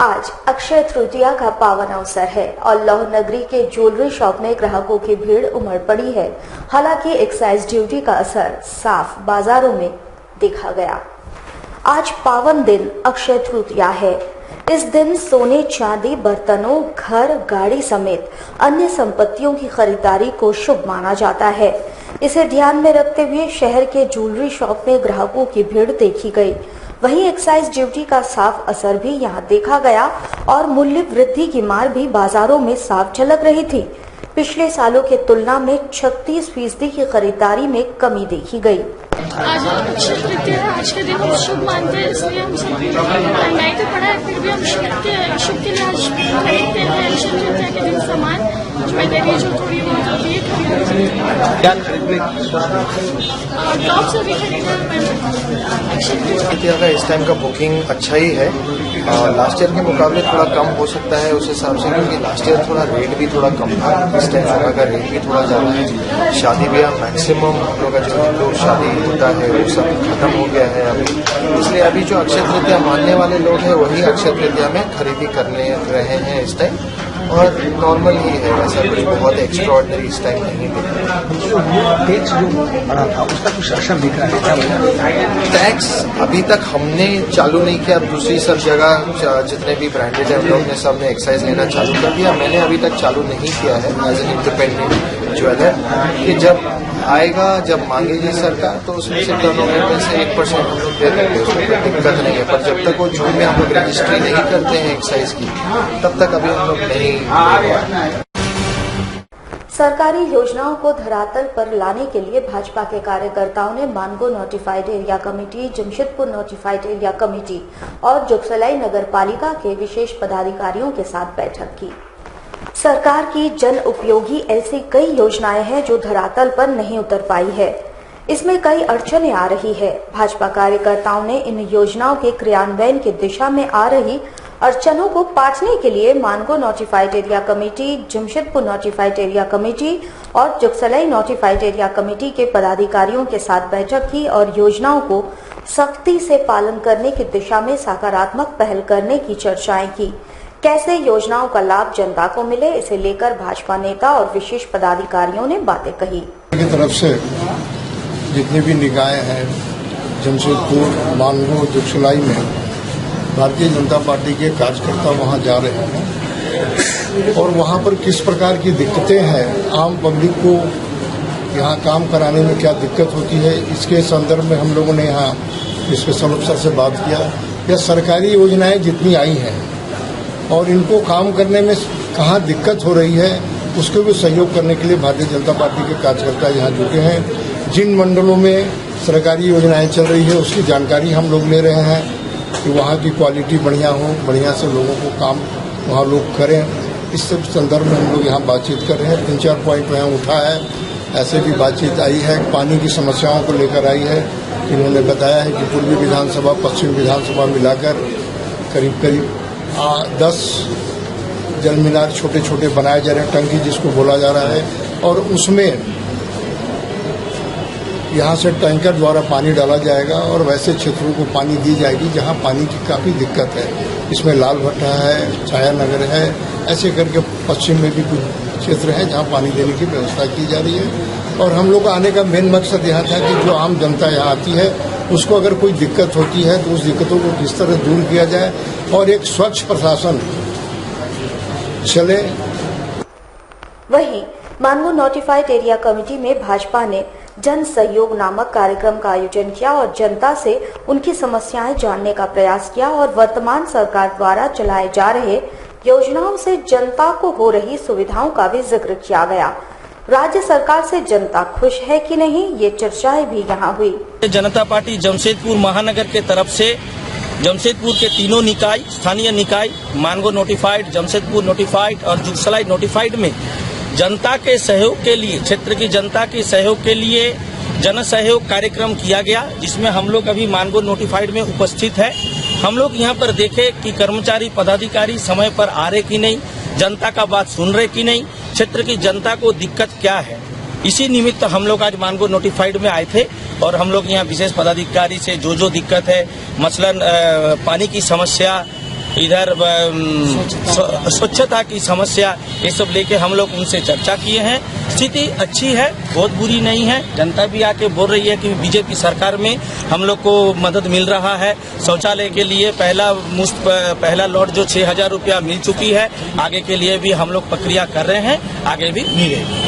आज अक्षय तृतीया का पावन अवसर है और लौह नगरी के ज्वेलरी शॉप में ग्राहकों की भीड़ उमड़ पड़ी है। हालांकि एक्साइज ड्यूटी का असर साफ बाजारों में देखा गया। आज पावन दिन अक्षय तृतीया है। इस दिन सोने, चांदी, बर्तनों, घर, गाड़ी समेत अन्य संपत्तियों की खरीदारी को शुभ माना जाता है। इसे ध्यान में रखते हुए शहर के ज्वेलरी शॉप में ग्राहकों की भीड़ देखी गई। वहीं एक्साइज ड्यूटी का साफ असर भी यहां देखा गया और मूल्य वृद्धि की मार भी बाजारों में साफ झलक रही थी। पिछले सालों के तुलना में 36% की खरीदारी में कमी देखी गई। आज अक्षय तृतीया है। आज के दिन हम शुभ मानते हैं, इसलिए हम सब महंगाई तो पड़ा है, फिर भी हम शुभ के लिए आज खरीदते हैं। अक्षय तृतीया के दिन सामान, ज्वेलरी जो थोड़ी बहुत होती है क्या खरीदने टॉप्स अभी खरीदे। अक्षय तृतीया का इस टाइम का बुकिंग अच्छा ही है। लास्ट ईयर के मुकाबले थोड़ा कम हो सकता है उस हिसाब से, क्योंकि लास्ट ईयर थोड़ा रेट भी थोड़ा कम था। इस टाइम सोना का रेट भी थोड़ा ज़्यादा है। शादी ब्याह मैक्सिमम हम लोग का जो हिंदू शादी होता है वो सब खत्म हो गया है अभी, इसलिए अभी जो अक्षय तृतीया मानने वाले लोग हैं वही अक्षय तृतीया में खरीदी करने रहे हैं इस टाइम। और नॉर्मल ही है, ऐसा कुछ बहुत एक्स्ट्राऑर्डिनरी इस टाइम नहीं दिख रहा है। टैक्स जो बड़ा था उसका कुछ असर दिख रहा है। टैक्स अभी तक हमने चालू नहीं किया। दूसरी सब जगह जितने भी ब्रांडेड है उन लोग ने सब ने एक्साइज लेना चालू कर दिया। मैंने अभी तक चालू नहीं किया है एज एन इंडिपेंडेंट ज्वेलर, कि जब आएगा, जब मांगेगी सरकार तो उसमें से टर्नओवर में से 1% हम लोग दे देंगे, उसमें कोई दिक्कत नहीं है। पर जब तक वो जून में हम लोग रजिस्ट्री नहीं करते हैं एक्साइज की, तब तक अभी हम लोग नहीं। सरकारी योजनाओं को धरातल पर लाने के लिए भाजपा के कार्यकर्ताओं ने Mango notified area committee, Jamshedpur notified area committee और जुगसलाई नगर पालिका के विशेष पदाधिकारियों के साथ बैठक की। सरकार की जन उपयोगी ऐसी कई योजनाएं हैं जो धरातल पर नहीं उतर पाई है। इसमें कई अड़चनें आ रही है। भाजपा कार्यकर्ताओं ने इन योजनाओं के क्रियान्वयन की दिशा में आ रही अड़चनों को पाटने के लिए Mango notified area committee, Jamshedpur notified area committee और जुगसलाई नोटिफाइड एरिया कमेटी के पदाधिकारियों के साथ बैठक की और योजनाओं को सख्ती से पालन करने की दिशा में सकारात्मक पहल करने की चर्चाएं की। कैसे योजनाओं का लाभ जनता को मिले, इसे लेकर भाजपा नेता और विशेष पदाधिकारियों ने बातें कही। की तरफ से जितने भी निकाय हैं जमशेदपुर, मानगो, जुगसलाई में भारतीय जनता पार्टी के कार्यकर्ता वहां जा रहे हैं और वहां पर किस प्रकार की दिक्कतें हैं, आम पब्लिक को यहां काम कराने में क्या दिक्कत होती है, इसके संदर्भ में हम लोगों ने यहां स्पेशल अफसर से बात किया। यह सरकारी योजनाएं जितनी आई हैं और इनको काम करने में कहाँ दिक्कत हो रही है, उसको भी सहयोग करने के लिए भारतीय जनता पार्टी के कार्यकर्ता यहाँ जुटे हैं। जिन मंडलों में सरकारी योजनाएं चल रही है उसकी जानकारी हम लोग ले रहे हैं कि वहाँ की क्वालिटी बढ़िया हो, बढ़िया से लोगों को काम वहाँ लोग करें। इस सब संदर्भ में हम लोग यहाँ बातचीत कर रहे हैं। 3-4 पॉइंट यहाँ उठा है, ऐसे भी बातचीत आई है। पानी की समस्याओं को लेकर आई है। इन्होंने बताया है कि पूर्वी विधानसभा, पश्चिम विधानसभा मिलाकर करीब 10 जल मीनार छोटे छोटे बनाए जा रहे हैं, टंकी जिसको बोला जा रहा है, और उसमें यहाँ से टैंकर द्वारा पानी डाला जाएगा और वैसे क्षेत्रों को पानी दी जाएगी जहाँ पानी की काफ़ी दिक्कत है। इसमें लाल भट्टा है, छाया नगर है, ऐसे करके पश्चिम में भी कुछ क्षेत्र है जहाँ पानी देने की व्यवस्था की जा रही है। और हम लोग आने का मेन मकसद यहाँ था कि जो आम जनता यहाँ आती है उसको अगर कोई दिक्कत होती है तो उस दिक्कतों को किस तरह दूर किया जाए और एक स्वच्छ प्रशासन चले। वहीं मानगो नोटिफाइड एरिया कमेटी में भाजपा ने जन सहयोग नामक कार्यक्रम का आयोजन किया और जनता से उनकी समस्याएं जानने का प्रयास किया और वर्तमान सरकार द्वारा चलाए जा रहे योजनाओं से जनता को हो रही सुविधाओं का भी जिक्र किया गया। राज्य सरकार से जनता खुश है कि नहीं, ये चर्चाएं भी यहाँ हुई। जनता पार्टी जमशेदपुर महानगर के तरफ से जमशेदपुर के तीनों निकाय, स्थानीय निकाय, मानगो नोटिफाइड, जमशेदपुर नोटिफाइड और जुगसलाई नोटिफाइड में जनता के सहयोग के लिए, क्षेत्र की जनता के सहयोग के लिए जन सहयोग कार्यक्रम किया गया, जिसमें हम लोग अभी मानगो नोटिफाइड में उपस्थित है। हम लोग यहाँ पर देखे कि कर्मचारी पदाधिकारी समय पर आ रहे कि नहीं, जनता का बात सुन रहे कि नहीं, क्षेत्र की जनता को दिक्कत क्या है। इसी निमित्त हम लोग आज मानगो नोटिफाइड में आए थे और हम लोग यहाँ विशेष पदाधिकारी से जो दिक्कत है, मसलन पानी की समस्या, इधर स्वच्छता की समस्या, ये सब लेके हम लोग उनसे चर्चा किए हैं। स्थिति अच्छी है, बहुत बुरी नहीं है। जनता भी आके बोल रही है कि बीजेपी सरकार में हम लोग को मदद मिल रहा है। शौचालय के लिए पहला लॉट जो 6,000 रुपया मिल चुकी है, आगे के लिए भी हम लोग प्रक्रिया कर रहे हैं, आगे भी मिलेगी।